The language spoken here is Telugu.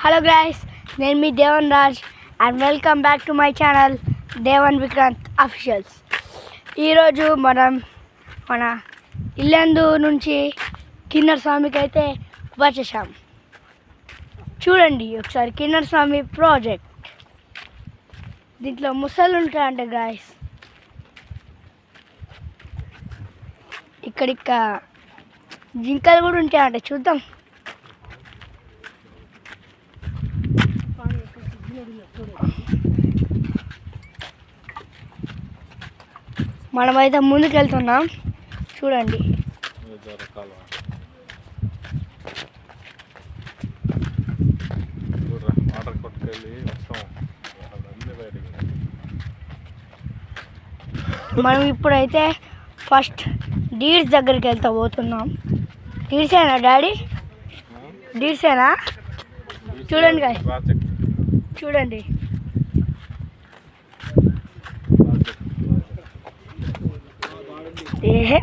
హలో గైస్, నేను మీ Devan Raj and welcome back to my channel Devan Vikrant officials. ఈరోజు మనం మన ఇల్లందు నుంచి కిన్నర్ స్వామికి అయితే వచ్చేసాం. చూడండి ఒకసారి కిన్నర్ స్వామి ప్రాజెక్ట్. దీంట్లో ముసళ్ళు ఉంటాయంట గాయస్. ఇక్కడిక్క జింకలు కూడా ఉంటాయంట, చూద్దాం. మనమైతే ముందుకు వెళ్తున్నాం, చూడండి. మనం ఇప్పుడైతే ఫస్ట్ డీడ్స్ దగ్గరికి పోతున్నాం. డీడ్సేనా డాడీ? డీడ్సేనా? చూడండి గాయ్, చూడండి. ఏ